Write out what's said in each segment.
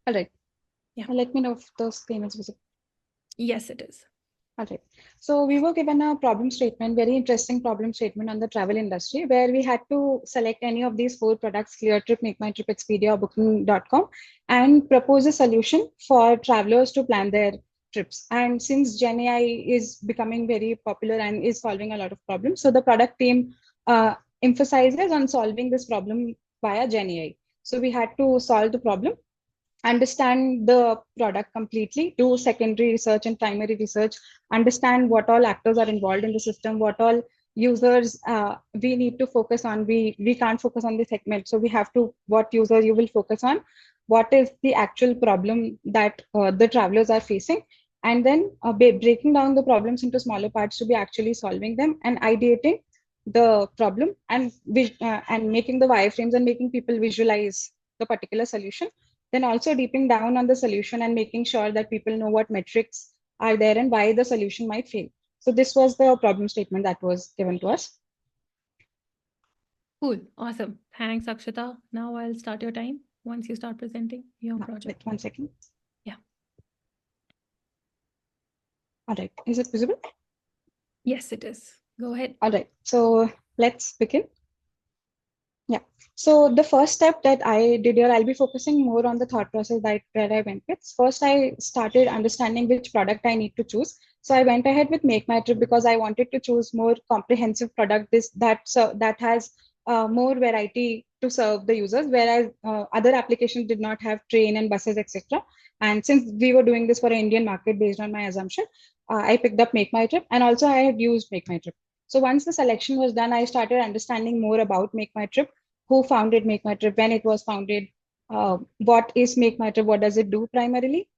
All right. Yeah. Let me know if the screen is visible. Yes, it is. All right. So we were given a problem statement, very interesting problem statement on the travel industry, where we had to select any of these four products, ClearTrip, MakeMyTrip, Expedia, or Booking.com, and propose a solution for travelers to plan their trips. And since Gen AI is becoming very popular and is solving a lot of problems, so the product team emphasizes on solving this problem via Gen AI. So we had to solve the problem, understand the product completely, do secondary research and primary research, understand what all actors are involved in the system, what all users we need to focus on. We can't focus on the segment, so we have to what user you will focus on, what is the actual problem that the travelers are facing, and then breaking down the problems into smaller parts to be actually solving them and ideating the problem and making the wireframes and making people visualize the particular solution, then also deeping down on the solution and making sure that people know what metrics are there and why the solution might fail. So this was the problem statement that was given to us. Cool. Awesome. Thanks, Akshita. Now I'll start your time once you start presenting your Wait project. 1 second. Yeah. All right. Is it visible? Yes, it is. Go ahead. All right. So let's begin. Yeah. So the first step that I did here, I'll be focusing more on the thought process that where I went with. First, I started understanding which product I need to choose. So I went ahead with Make My Trip because I wanted to choose more comprehensive product that has more variety to serve the users, whereas other applications did not have train and buses, etc. And since we were doing this for an Indian market based on my assumption, I picked up Make My Trip, and also I had used Make My Trip. So once the selection was done, I started understanding more about Make My Trip, who founded Make My Trip, when it was founded, what is Make My Trip, what does it do primarily,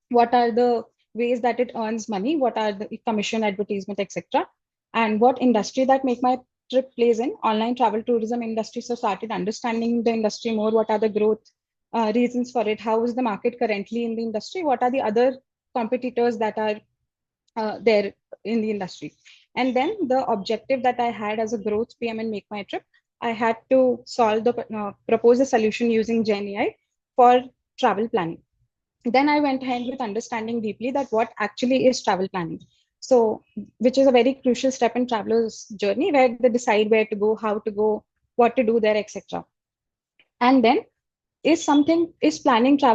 what are the ways that it earns money, what are the commission, advertisement, etc., and what industry that Make My Trip plays in, online travel tourism industry. So started understanding the industry more, what are the growth reasons for it, how is the market currently in the industry, what are the other competitors that are there in the industry. And then the objective that I had as a growth PM and Make My Trip, I had to propose a solution using Gen AI for travel planning. Then I went ahead with understanding deeply that what actually is travel planning. So, which is a very crucial step in travelers' journey where they decide where to go, how to go, what to do there, etc. And then is travel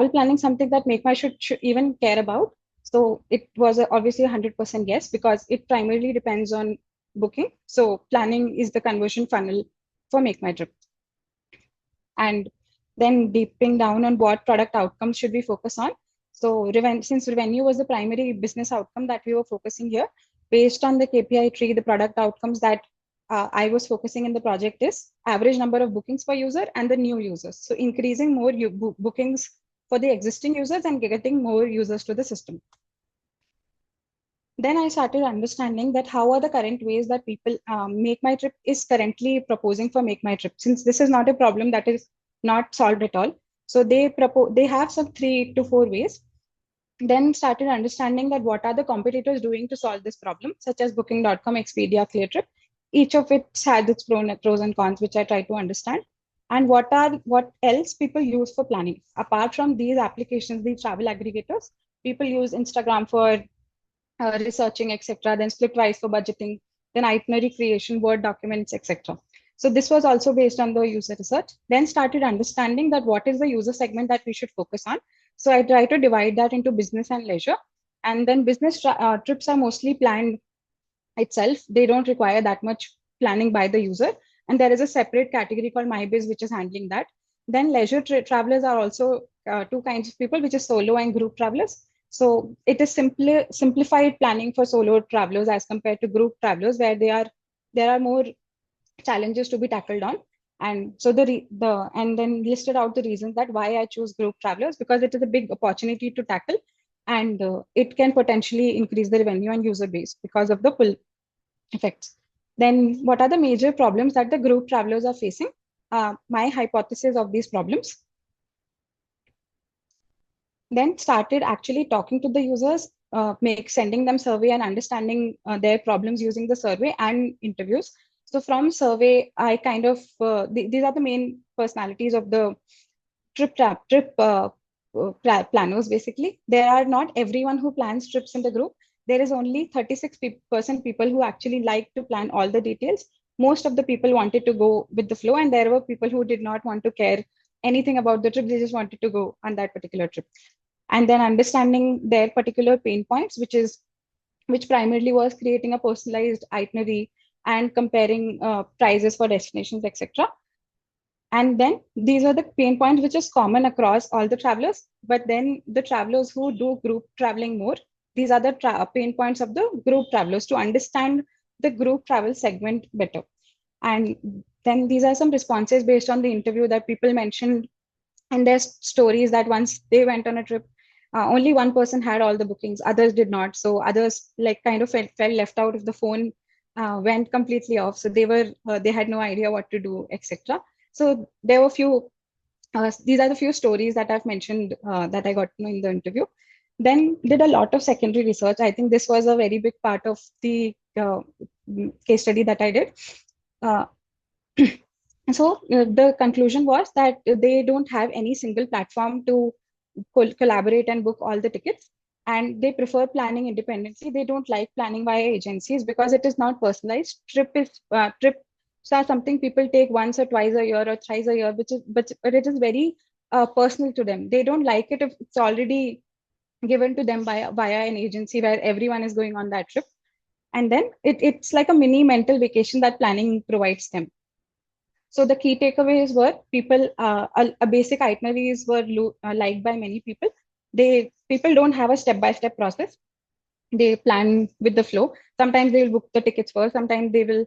planning something that Make My should even care about? So it was obviously 100% yes, because it primarily depends on booking. So planning is the conversion funnel for Make My Trip. And then deeping down on what product outcomes should we focus on. So since revenue was the primary business outcome that we were focusing here, based on the KPI tree, the product outcomes that I was focusing in the project is average number of bookings per user and the new users. So increasing more bookings for the existing users and getting more users to the system. Then I started understanding that how are the current ways that people Make My Trip is currently proposing for Make My Trip, since this is not a problem that is not solved at all. So they have some 3 to 4 ways. Then started understanding that what are the competitors doing to solve this problem, such as Booking.com, Expedia, ClearTrip. Each of it has its pros and cons, which I try to understand. And what else people use for planning apart from these applications, these travel aggregators. People use Instagram for researching, etc. Then Splitwise for budgeting, then itinerary creation, Word documents, etc. So this was also based on the user research. Then started understanding that what is the user segment that we should focus on. So I try to divide that into business and leisure. And then trips are mostly planned itself. They don't require that much planning by the user. And there is a separate category called MyBiz, which is handling that. Then leisure travelers are also two kinds of people, which is solo and group travelers. So it is simplified planning for solo travelers as compared to group travelers, where there are more challenges to be tackled on. And so and then listed out the reasons that why I choose group travelers, because it is a big opportunity to tackle, and it can potentially increase the revenue and user base because of the pull effects. Then what are the major problems that the group travelers are facing? My hypothesis of these problems. Then started actually talking to the users, sending them survey and understanding their problems using the survey and interviews. So from survey, I kind of these are the main personalities of the trip planners basically. There are not everyone who plans trips in the group. There is only 36% people who actually like to plan all the details. Most of the people wanted to go with the flow, and there were people who did not want to care anything about the trip. They just wanted to go on that particular trip. And then understanding their particular pain points, which primarily was creating a personalized itinerary and comparing prices for destinations, etc. And then these are the pain points which is common across all the travelers. But then the travelers who do group traveling more, these are the pain points of the group travelers to understand the group travel segment better. And then these are some responses based on the interview that people mentioned in their stories, that once they went on a trip, only one person had all the bookings, others did not. So others like kind of felt left out if the phone went completely off. So they had no idea what to do, etc. So there were few. These are the few stories that I've mentioned that I got to know in the interview. Then did a lot of secondary research. I think this was a very big part of the case study that I did. Uh, so the conclusion was that they don't have any single platform to collaborate and book all the tickets, and they prefer planning independently. They don't like planning via agencies because it is not personalized. Trips are something people take once or twice a year or thrice a year, which is but it is very personal to them. They don't like it if it's already given to them by via an agency where everyone is going on that trip, and then it's like a mini mental vacation that planning provides them. So the key takeaways were people, a basic itineraries were liked by many people. People don't have a step-by-step process. They plan with the flow. Sometimes they will book the tickets first. Sometimes they will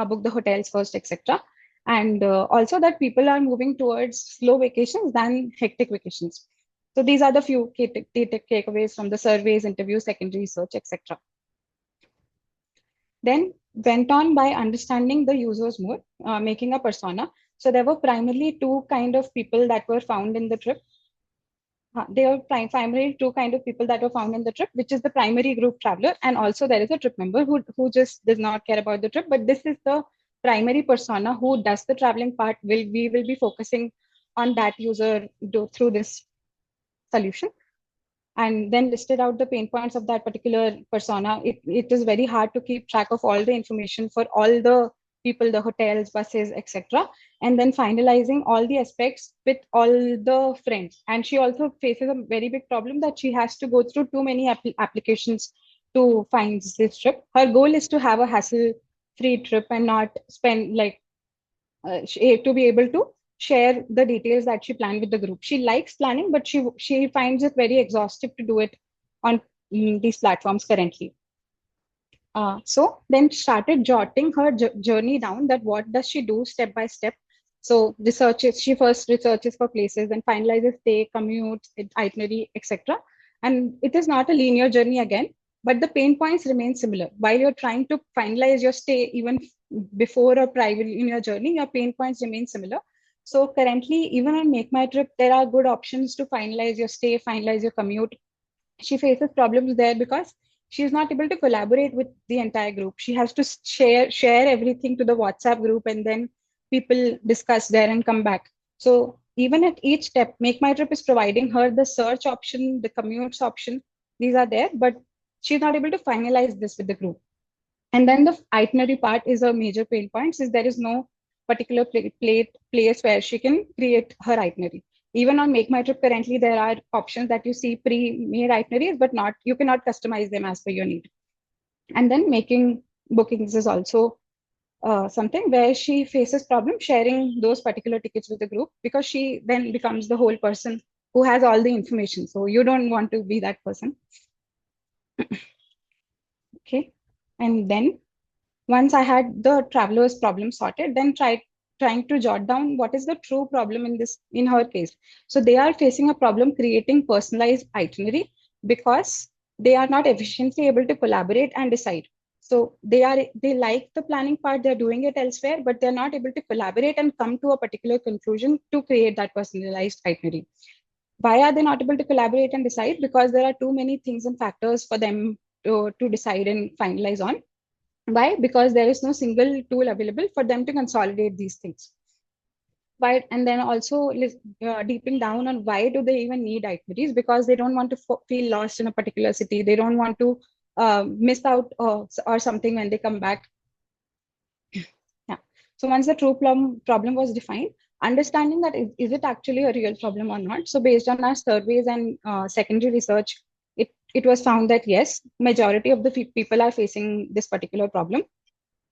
book the hotels first, etc. And also that people are moving towards slow vacations than hectic vacations. So these are the few key takeaways from the surveys, interviews, secondary research, etc. Then went on by understanding the users more, making a persona. So there were primarily two kind of people that were found in the trip. There were primarily two kind of people that were found in the trip, which is the primary group traveler, and also there is a trip member who just does not care about the trip. But this is the primary persona who does the traveling part. We will be focusing on that user through this solution, and then listed out the pain points of that particular persona. It is very hard to keep track of all the information for all the people, the hotels, buses, etc. And then finalizing all the aspects with all the friends. And she also faces a very big problem that she has to go through too many applications to find this trip. Her goal is to have a hassle-free trip and not spend like to be able to share the details that she planned with the group. She likes planning, but she finds it very exhaustive to do it on these platforms currently. So then started jotting her journey down, that what does she do step by step. So she first researches for places and finalizes stay, commute, itinerary, etc. And it is not a linear journey again, but the pain points remain similar. While you're trying to finalize your stay, even before or private in your journey, your pain points remain similar. So currently, even on Make My Trip, there are good options to finalize your stay, finalize your commute. She faces problems there because she's not able to collaborate with the entire group. She has to share everything to the WhatsApp group, and then people discuss there and come back. So even at each step, Make My Trip is providing her the search option, the commutes option. These are there, but she's not able to finalize this with the group. And then the itinerary part is a major pain point, since there is no particular place where she can create her itinerary. Even on Make My Trip currently, there are options that you see pre-made itineraries, but not you cannot customize them as per your need. And then making bookings is also something where she faces problem sharing those particular tickets with the group, because she then becomes the whole person who has all the information. So you don't want to be that person. Okay. And then once I had the traveler's problem sorted, then trying to jot down what is the true problem in her case. So they are facing a problem creating personalized itinerary because they are not efficiently able to collaborate and decide. So they like the planning part, they're doing it elsewhere, but they're not able to collaborate and come to a particular conclusion to create that personalized itinerary. Why are they not able to collaborate and decide? Because there are too many things and factors for them to decide and finalize on. Why? Because there is no single tool available for them to consolidate these things. Why, and then also deeping down on why do they even need itineraries, because they don't want to feel lost in a particular city, they don't want to miss out or something when they come back. Yeah. So once the true problem was defined, understanding that is it actually a real problem or not. So based on our surveys and secondary research, it was found that yes, majority of the people are facing this particular problem.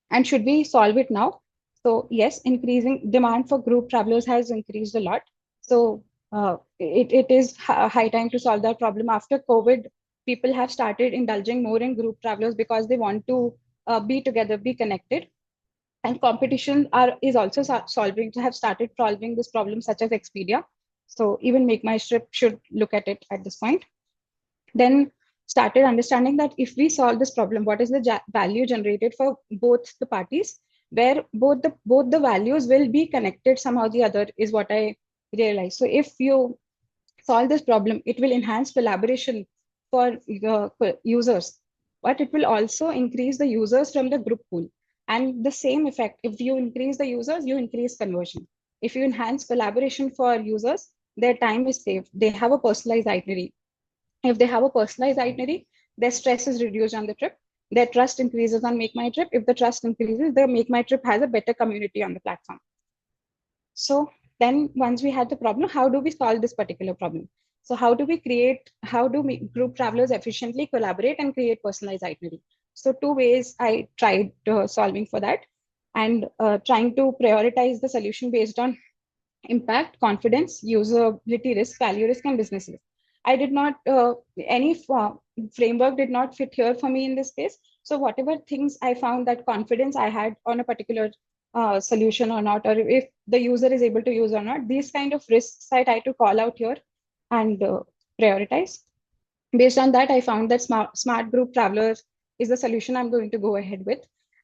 And should we solve it now? So yes, increasing demand for group travelers has increased a lot. So it is high time to solve that problem. After COVID, people have started indulging more in group travelers because they want to be together, be connected. And competition is also solving to have started solving this problem, such as Expedia. So even Make My Trip should look at it at this point. Then started understanding that if we solve this problem, what is the value generated for both the parties, where both the values will be connected somehow the other, is what I realized. So if you solve this problem, it will enhance collaboration for users, but it will also increase the users from the group pool. And the same effect, if you increase the users, you increase conversion. If you enhance collaboration for users, their time is saved. They have a personalized itinerary. If they have a personalized itinerary, their stress is reduced on the trip. Their trust increases on Make My Trip. If the trust increases, the Make My Trip has a better community on the platform. So then once we had the problem, how do we solve this particular problem? So how do we, group travelers efficiently collaborate and create personalized itinerary? So two ways I tried solving for that, and trying to prioritize the solution based on impact, confidence, usability risk, value risk, and business risk. I did not, any framework did not fit here for me in this case. So whatever things I found that confidence I had on a particular solution or not, or if the user is able to use or not, these kind of risks I try to call out here and prioritize. Based on that, I found that smart group travelers is the solution I'm going to go ahead with,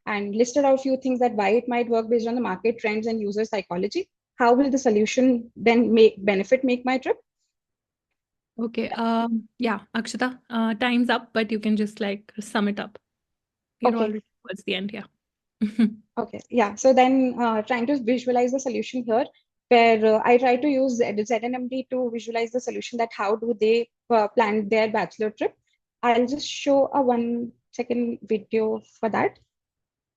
and listed out a few things that why it might work based on the market trends and user psychology. How will the solution then make my trip? Okay. Yeah, Akshita, time's up, but you can just like sum it up. We're Okay. already towards the end. Yeah. Okay. Yeah. So then trying to visualize the solution here, where I try to use ZNMD to visualize the solution, that how do they plan their bachelor trip. I'll just show a 1 second video for that.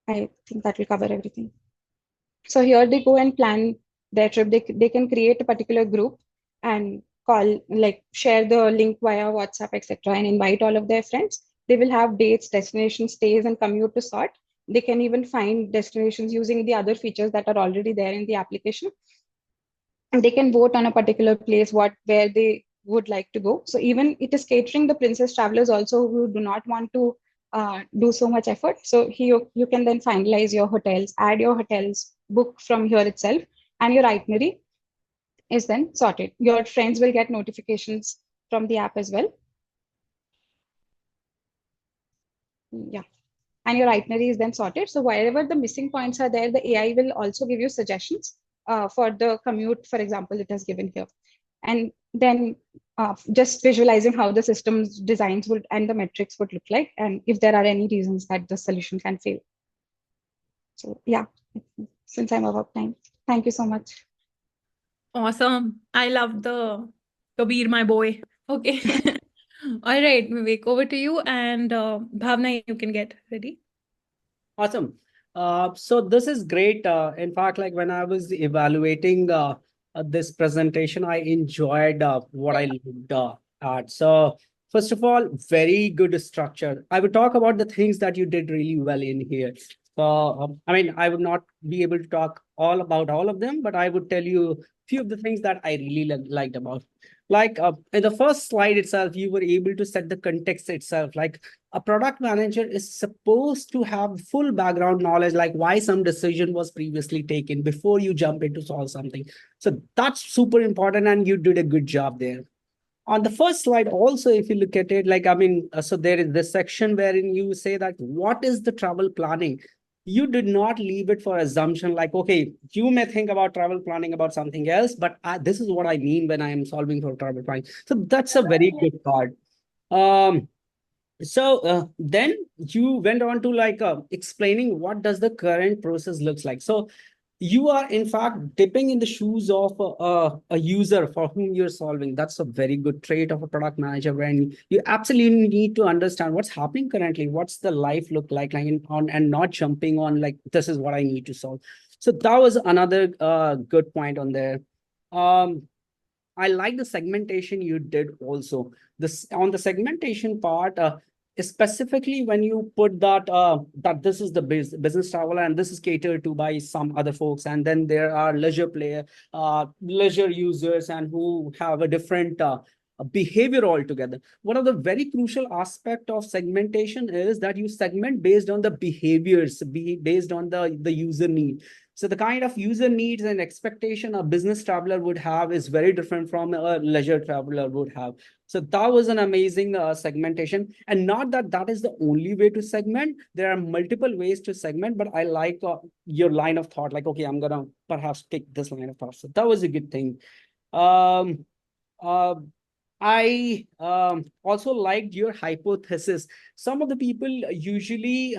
I think that will cover everything. So here they go and plan their trip. They can create a particular group and call, like share the link via WhatsApp, etc., and invite all of their friends. They will have dates, destinations, stays, and commute to sort. They can even find destinations using the other features that are already there in the application. And they can vote on a particular place, where they would like to go. So even it is catering the princess travelers also who do not want to do so much effort. So here you can then finalize your hotels, add your hotels, book from here itself, and your itinerary is then sorted. Your friends will get notifications from the app as well. Yeah. And your itinerary is then sorted. So wherever the missing points are there, the AI will also give you suggestions for the commute, for example, it has given here. And then just visualizing how the system's designs would and the metrics would look like, and if there are any reasons that the solution can fail. So yeah, since I'm about time, thank you so much. Awesome. I love the Kabir, my boy. Okay. All right, Vivek, over to you. And Bhavna, you can get ready. Awesome. So this is great. In fact, like when I was evaluating this presentation, I enjoyed what I looked at. So first of all, very good structure. I would talk about the things that you did really well in here. So I mean, I would not be able to talk all about all of them, but I would tell you few of the things that I really liked about. Like in the first slide itself, you were able to set the context itself. Like a product manager is supposed to have full background knowledge, like why some decision was previously taken before you jump in to solve something. So that's super important, and you did a good job there. On the first slide, also, if you look at it, like, I mean, so there is this section wherein you say that what is the travel planning? You did not leave it for assumption, like, okay, you may think about travel planning about something else, but this is what I mean when I am solving for travel planning. So that's a very good part. Um, then you went on to like explaining what does the current process looks like. So you are in fact dipping in the shoes of a user for whom you're solving. That's a very good trait of a product manager, when you absolutely need to understand what's happening currently, what's the life look like on, and not jumping on like, this is what I need to solve. So that was another good point on there. um I like the segmentation you did also. This on the segmentation part, specifically when you put that this is the business traveler and this is catered to by some other folks, and then there are leisure users and who have a different behavior altogether. One of the very crucial aspect of segmentation is that you segment based on the behaviors, based on the user need. So the kind of user needs and expectation a business traveler would have is very different from a leisure traveler would have. So that was an amazing segmentation. And not that that is the only way to segment. There are multiple ways to segment, but I like your line of thought. Like, okay, I'm gonna perhaps pick this line of thought. So that was a good thing. Um, uh, I also liked your hypothesis. Some of the people usually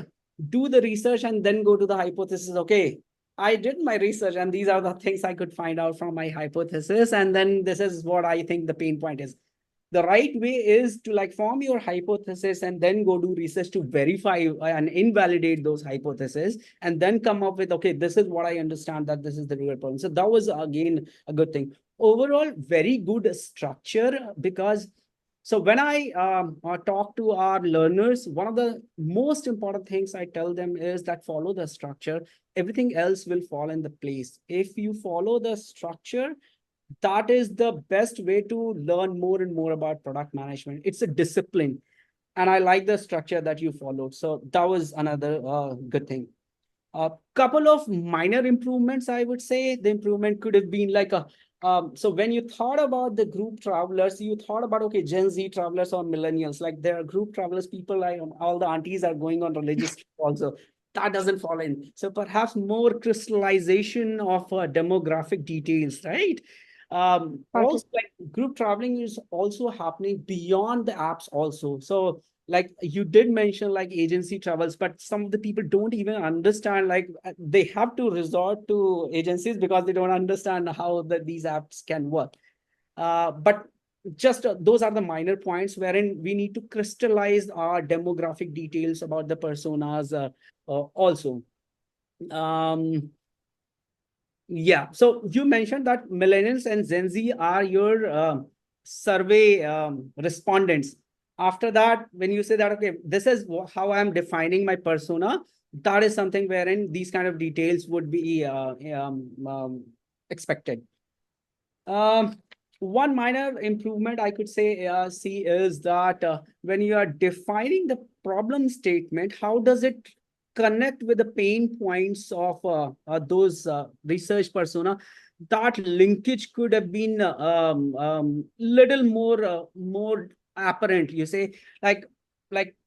do the research and then go to the hypothesis. Okay, I did my research and these are the things I could find out from my hypothesis. And then this is what I think the pain point is. The right way is to like form your hypothesis and then go do research to verify and invalidate those hypotheses, and then come up with, okay, this is what I understand that this is the real problem. So that was again a good thing. Overall, very good structure, because so when I talk to our learners, one of the most important things I tell them is that follow the structure. Everything else will fall in the place. If you follow the structure, that is the best way to learn more and more about product management. It's a discipline. And I like the structure that you followed. So that was another good thing. A couple of minor improvements, I would say. The improvement could have been like a so when you thought about the group travelers, you thought about, okay, Gen Z travelers or millennials, like there are group travelers, people like all the aunties are going on religious trip also. That doesn't fall in. So perhaps more crystallization of demographic details, right? Got it. Also, like group traveling is also happening beyond the apps also. So like you did mention like agency travels, but some of the people don't even understand, like they have to resort to agencies because they don't understand how these apps can work. But just those are the minor points wherein we need to crystallize our demographic details about the personas also. um yeah, so you mentioned that millennials and Gen Z are your survey respondents. After that, when you say that, okay, this is how I'm defining my persona, that is something wherein these kind of details would be expected. Um, One minor improvement I could say see is that when you are defining the problem statement, how does it connect with the pain points of those research persona? That linkage could have been little more apparent. You say like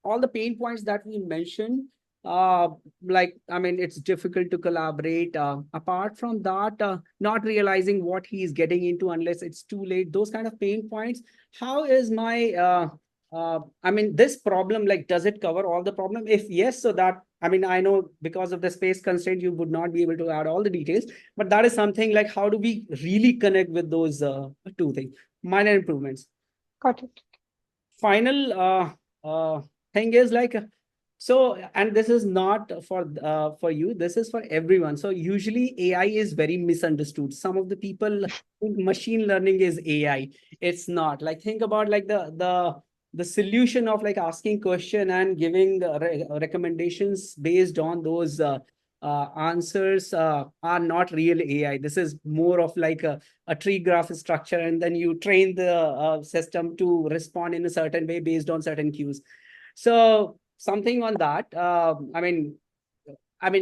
all the pain points that we mentioned. Uh, like I mean, it's difficult to collaborate. Apart from that, not realizing what he's getting into unless it's too late. Those kind of pain points. How is my I mean, this problem, like, does it cover all the problem? If yes, so that, I mean, I know because of the space constraint, you would not be able to add all the details, but that is something like, how do we really connect with those two things? Minor improvements. Got it. Final thing is like, so, and this is not for you, this is for everyone. So usually AI is very misunderstood. Some of the people think machine learning is AI. It's not. Like, think about like the solution of like asking question and giving recommendations based on those answers are not real AI. This is more of like a tree graph structure, and then you train the system to respond in a certain way based on certain cues. So something on that. I mean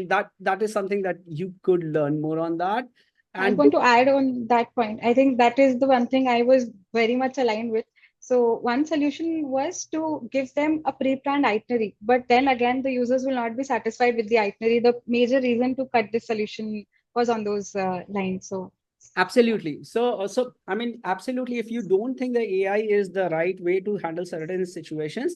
that is something that you could learn more on that. I And want to add on that point. I think that is the one thing I was very much aligned with. So one solution was to give them a pre-planned itinerary, but then again, the users will not be satisfied with the itinerary. The major reason to cut this solution was on those lines. So yeah, absolutely. So I mean, absolutely. If you don't think the AI is the right way to handle certain situations,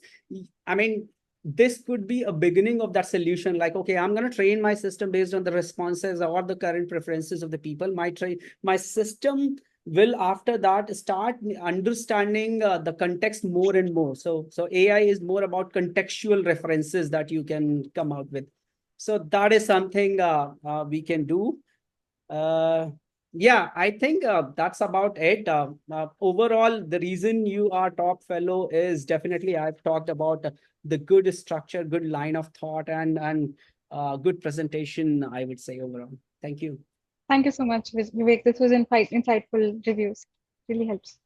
I mean, this could be a beginning of that solution. Like, okay, I'm going to train my system based on the responses or the current preferences of the people. My system will after that start understanding the context more and more. So AI is more about contextual references that you can come out with. So that is something we can do. Yeah, I think that's about it. Overall, the reason you are top fellow is definitely I've talked about the good structure, good line of thought, and good presentation, I would say overall. Thank you. Thank you so much, Vivek. This was insightful reviews. Really helps.